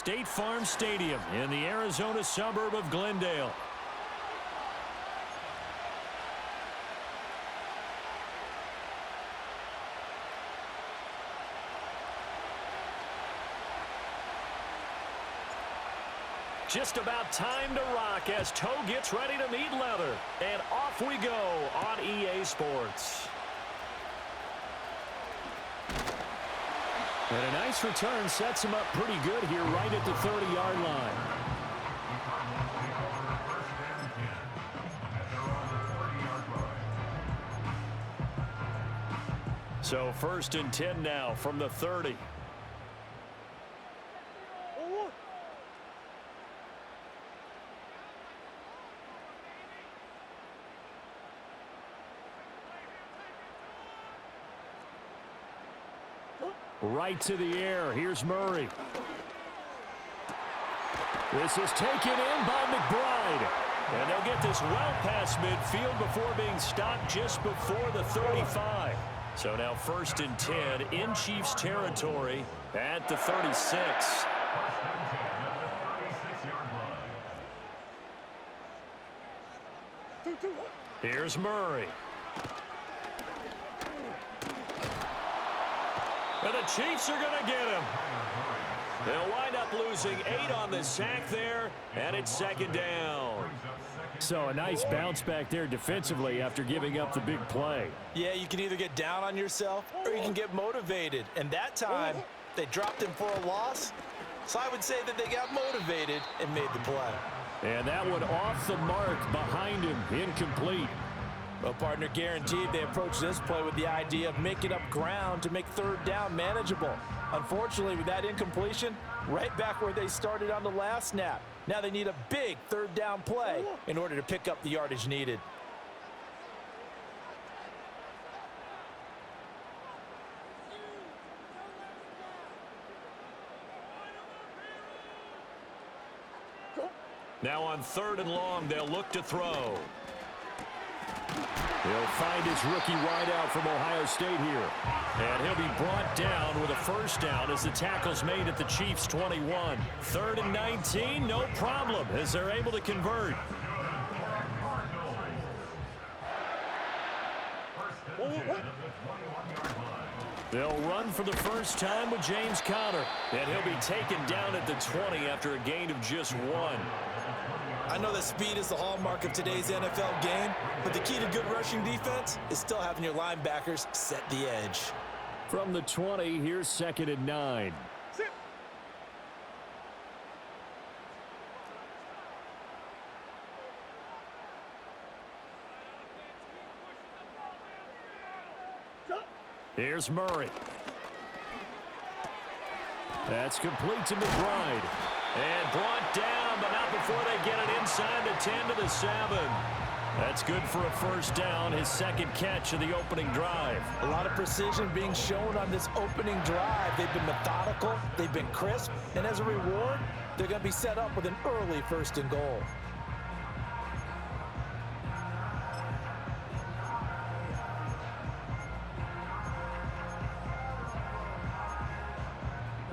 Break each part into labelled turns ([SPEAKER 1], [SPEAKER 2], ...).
[SPEAKER 1] State Farm Stadium in the Arizona suburb of Glendale. Just about time to rock as Toe gets ready to meet leather. And off we go on EA Sports. And a nice return sets him up pretty good here right at the 30-yard line. So 1st and 10 now from the 30. Right to the air. Here's Murray. This is taken in by McBride. And they'll get this well past midfield before being stopped just before the 35. So now 1st and 10 in Chiefs territory at the 36. Here's Murray. And the Chiefs are going to get him. They'll wind up losing 8 on the sack there, and it's 2nd down. So a nice bounce back there defensively after giving up the big play.
[SPEAKER 2] Yeah, you can either get down on yourself or you can get motivated. And that time, they dropped him for a loss. So I would say that they got motivated and made the play.
[SPEAKER 1] And that one off the mark behind him, incomplete.
[SPEAKER 2] Well, partner, guaranteed they approached this play with the idea of making up ground to make 3rd down manageable. Unfortunately, with that incompletion, right back where they started on the last snap. Now they need a big 3rd down play in order to pick up the yardage needed.
[SPEAKER 1] Now on 3rd and long, they'll look to throw. He'll find his rookie wideout from Ohio State here. And he'll be brought down with a 1st down as the tackle's made at the Chiefs' 21. 3rd and 19, no problem as they're able to convert. They'll run for the first time with James Conner. And he'll be taken down at the 20 after a gain of just 1.
[SPEAKER 2] I know that speed is the hallmark of today's NFL game, but the key to good rushing defense is still having your linebackers set the edge.
[SPEAKER 1] From the 20, here's 2nd and 9. Here's Murray. That's complete to McBride. And brought down, but not before they get it inside the 10 to the 7. That's good for a 1st down, his 2nd catch of the opening drive.
[SPEAKER 2] A lot of precision being shown on this opening drive. They've been methodical, they've been crisp, and as a reward, they're going to be set up with an early 1st and goal.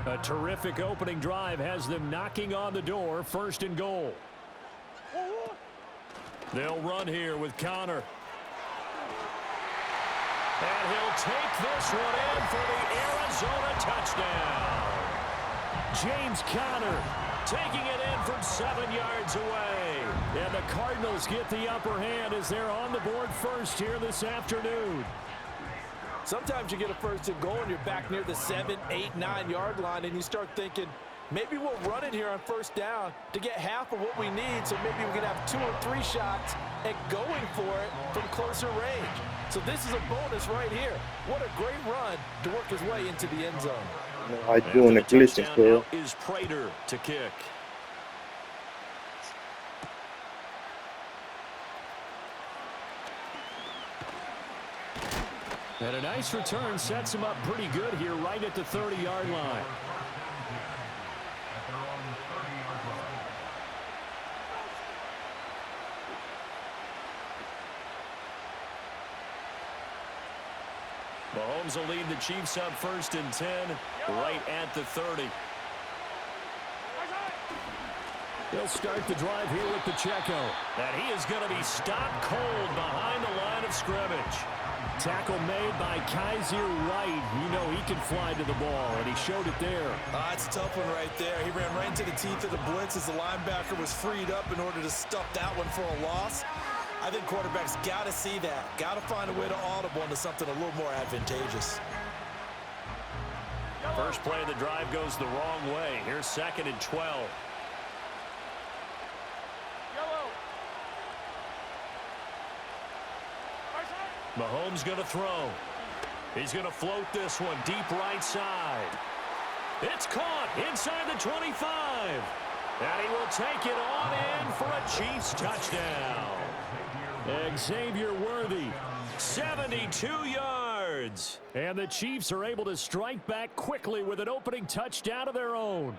[SPEAKER 1] A terrific opening drive has them knocking on the door, 1st and goal. They'll run here with Conner. And he'll take this one in for the Arizona touchdown. James Conner taking it in from 7 yards away. And the Cardinals get the upper hand as they're on the board first here this afternoon.
[SPEAKER 2] Sometimes you get a 1st and goal and you're back near the 7, 8, 9 yard line and you start thinking, maybe we'll run it here on 1st down to get half of what we need, so maybe we can have 2 or 3 shots at going for it from closer range. So this is a bonus right here. What a great run to work his way into the end zone.
[SPEAKER 3] I do an collision, so
[SPEAKER 1] is Prater to kick. And a nice return sets him up pretty good here right at the 30-yard line. Mahomes will lead the Chiefs up 1st and 10 right at the 30. He'll start the drive here with Pacheco. And he is going to be stopped cold behind the line of scrimmage. Tackle made by Kaiser White. You know he can fly to the ball, and he showed it there.
[SPEAKER 2] It's a tough one right there. He ran right into the teeth of the blitz as the linebacker was freed up in order to stuff that one for a loss. I think quarterbacks got to see that. Got to find a way to audible into something a little more advantageous.
[SPEAKER 1] First play of the drive goes the wrong way. Here's 2nd and 12. Mahomes going to throw. He's going to float this one deep right side. It's caught inside the 25. And he will take it on in for a Chiefs touchdown. Xavier Worthy, 72 yards. And the Chiefs are able to strike back quickly with an opening touchdown of their own.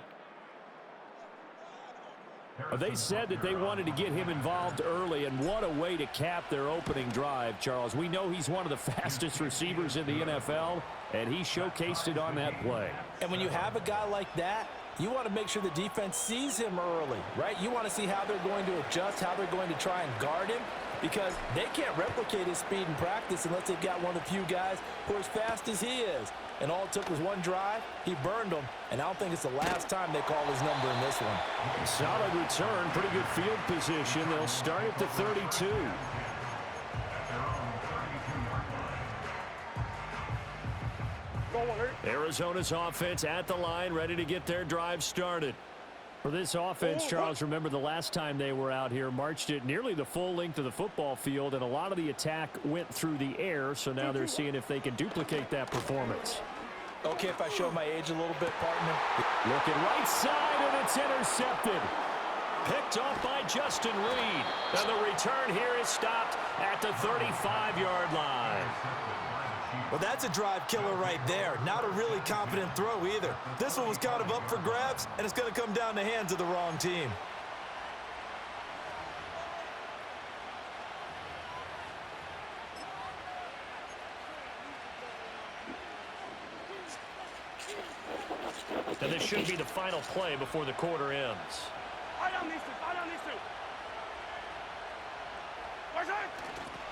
[SPEAKER 1] They said that they wanted to get him involved early, and what a way to cap their opening drive, Charles. We know he's one of the fastest receivers in the NFL, and he showcased it on that play.
[SPEAKER 2] And when you have a guy like that, you want to make sure the defense sees him early, right? You want to see how they're going to adjust, how they're going to try and guard him, because they can't replicate his speed in practice unless they've got one of the few guys who are as fast as he is. And all it took was one drive. He burned them, and I don't think it's the last time they call his number in this one.
[SPEAKER 1] Solid return, pretty good field position. They'll start at the 32. Arizona's offense at the line, ready to get their drive started. For this offense, Charles, remember the last time they were out here, marched it nearly the full length of the football field, and a lot of the attack went through the air, so now they're seeing if they can duplicate that performance.
[SPEAKER 2] Okay, if I show my age a little bit, partner.
[SPEAKER 1] Looking right side, and it's intercepted. Picked off by Justin Reed. And the return here is stopped at the 35-yard line.
[SPEAKER 2] Well, that's a drive killer right there. Not a really confident throw either. This one was kind of up for grabs, and it's going to come down the hands of the wrong team.
[SPEAKER 1] And this should be the final play before the quarter ends.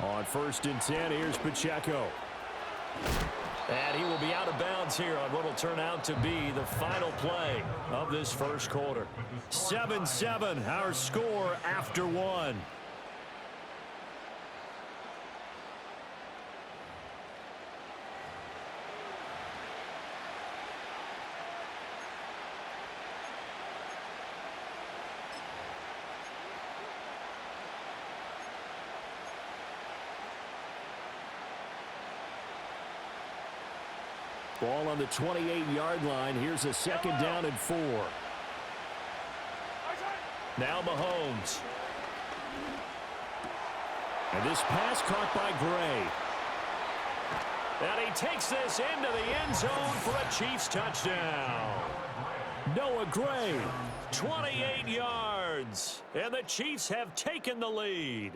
[SPEAKER 1] On 1st and 10, here's Pacheco. And he will be out of bounds here on what will turn out to be the final play of this first quarter. 7-7, our score after one. Ball on the 28-yard line. Here's a 2nd down and 4. Now Mahomes. And this pass caught by Gray. And he takes this into the end zone for a Chiefs touchdown. Noah Gray, 28 yards. And the Chiefs have taken the lead.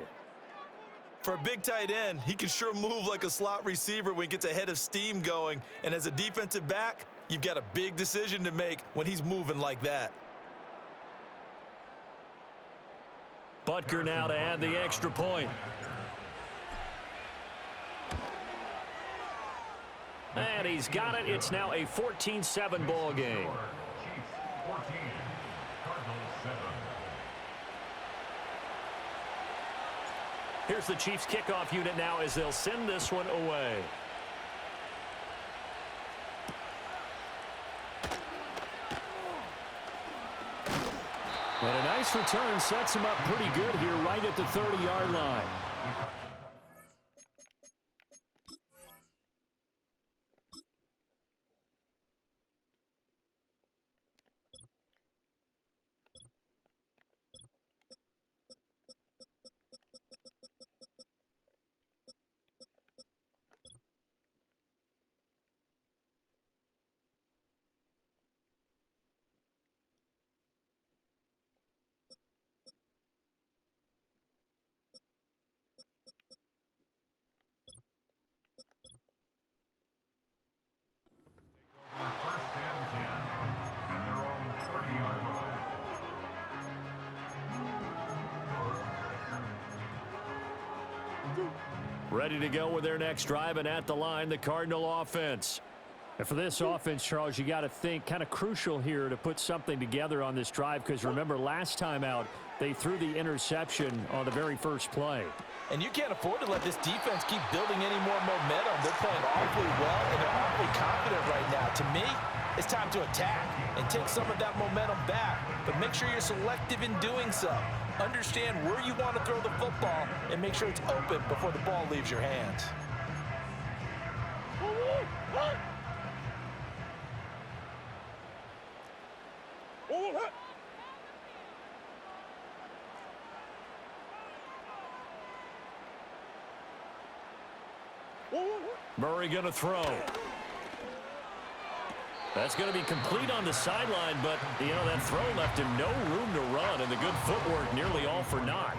[SPEAKER 2] For a big tight end, he can sure move like a slot receiver when he gets a head of steam going. And as a defensive back, you've got a big decision to make when he's moving like that.
[SPEAKER 1] Butker now to add the extra point. And he's got it. It's now a 14-7 ball game. Here's the Chiefs kickoff unit now as they'll send this one away. And a nice return sets him up pretty good here right at the 30-yard line. Ready to go with their next drive, and at the line, the Cardinal offense. And for this offense, Charles, you got to think kind of crucial here to put something together on this drive, because remember last time out, they threw the interception on the very first play.
[SPEAKER 2] And you can't afford to let this defense keep building any more momentum. They're playing awfully well, and they're awfully confident right now. To me, it's time to attack and take some of that momentum back. But make sure you're selective in doing so. Understand where you want to throw the football and make sure it's open before the ball leaves your hands.
[SPEAKER 1] Murray going to throw. That's going to be complete on the sideline, but, that throw left him no room to run, and the good footwork nearly all for naught.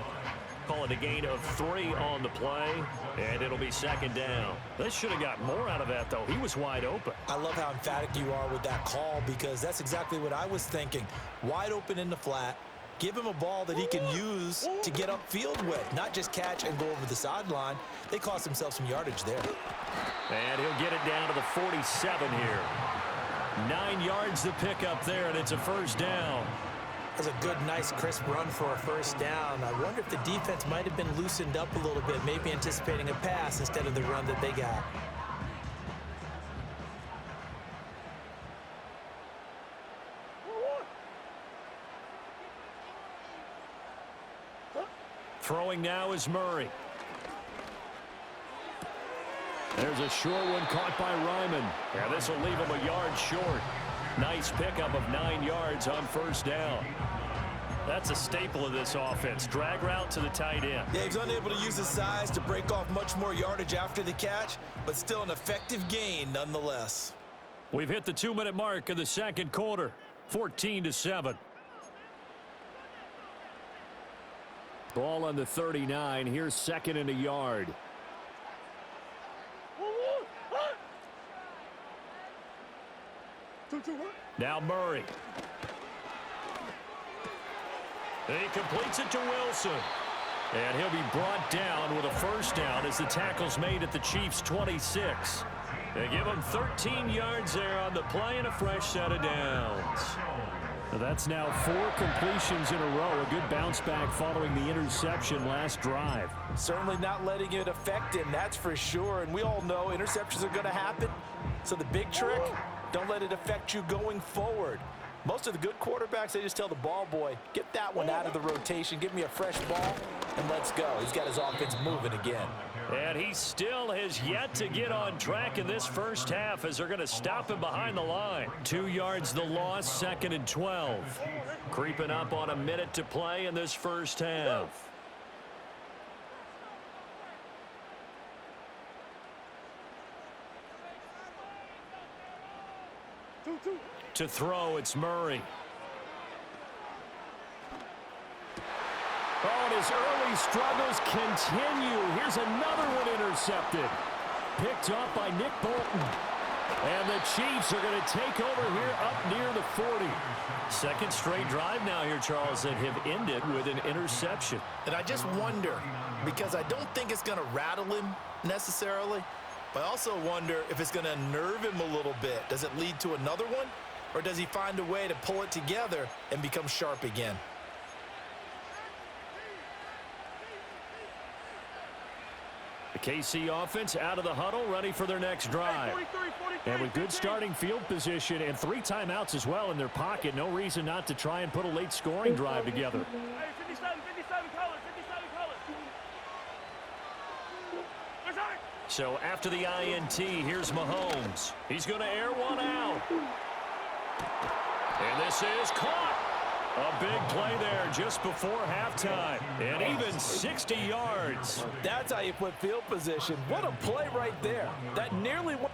[SPEAKER 1] Call it a gain of 3 on the play, and it'll be second down. This should have got more out of that, though. He was wide open.
[SPEAKER 2] I love how emphatic you are with that call, because that's exactly what I was thinking. Wide open in the flat. Give him a ball that he can use to get upfield with, not just catch and go over the sideline. They cost themselves some yardage there.
[SPEAKER 1] And he'll get it down to the 47 here. 9 yards to pick up there, and it's a first down.
[SPEAKER 2] That's a good, nice, crisp run for a first down. I wonder if the defense might have been loosened up a little bit, maybe anticipating a pass instead of the run that they got.
[SPEAKER 1] Throwing now is Murray. There's a short one caught by Ryman. Yeah, this will leave him a yard short. Nice pickup of 9 yards on first down. That's a staple of this offense. Drag route to the tight end.
[SPEAKER 2] Yeah, he's unable to use his size to break off much more yardage after the catch, but still an effective gain nonetheless.
[SPEAKER 1] We've hit the 2-minute mark of the second quarter. 14-7. Ball on the 39. Here's second and a yard. Now Murray. He completes it to Wilson. And he'll be brought down with a first down as the tackle's made at the Chiefs' 26. They give him 13 yards there on the play and a fresh set of downs. That's now 4 completions in a row. A good bounce back following the interception last drive.
[SPEAKER 2] Certainly not letting it affect him, that's for sure. And we all know interceptions are going to happen. So the big trick, don't let it affect you going forward. Most of the good quarterbacks, they just tell the ball boy, get that one out of the rotation, give me a fresh ball, and let's go. He's got his offense moving again.
[SPEAKER 1] And he still has yet to get on track in this first half as they're going to stop him behind the line. 2 yards the loss, second and 12. Creeping up on a minute to play in this first half. To throw, it's Murray. Oh, and his early struggles continue. Here's another one intercepted. Picked off by Nick Bolton. And the Chiefs are going to take over here up near the 40. Second straight drive now here, Charles, that have ended with an interception.
[SPEAKER 2] And I just wonder, because I don't think it's going to rattle him necessarily, but I also wonder if it's going to nerve him a little bit. Does it lead to another one? Or does he find a way to pull it together and become sharp again?
[SPEAKER 1] The KC offense out of the huddle, ready for their next drive. And with good starting field position and 3 timeouts as well in their pocket, no reason not to try and put a late scoring drive together.
[SPEAKER 4] Hey, 57 colors.
[SPEAKER 1] So after the INT, here's Mahomes. He's going to air one out. And this is caught. A big play there just before halftime. And even 60 yards.
[SPEAKER 2] That's how you put field position. What a play right there. That nearly went.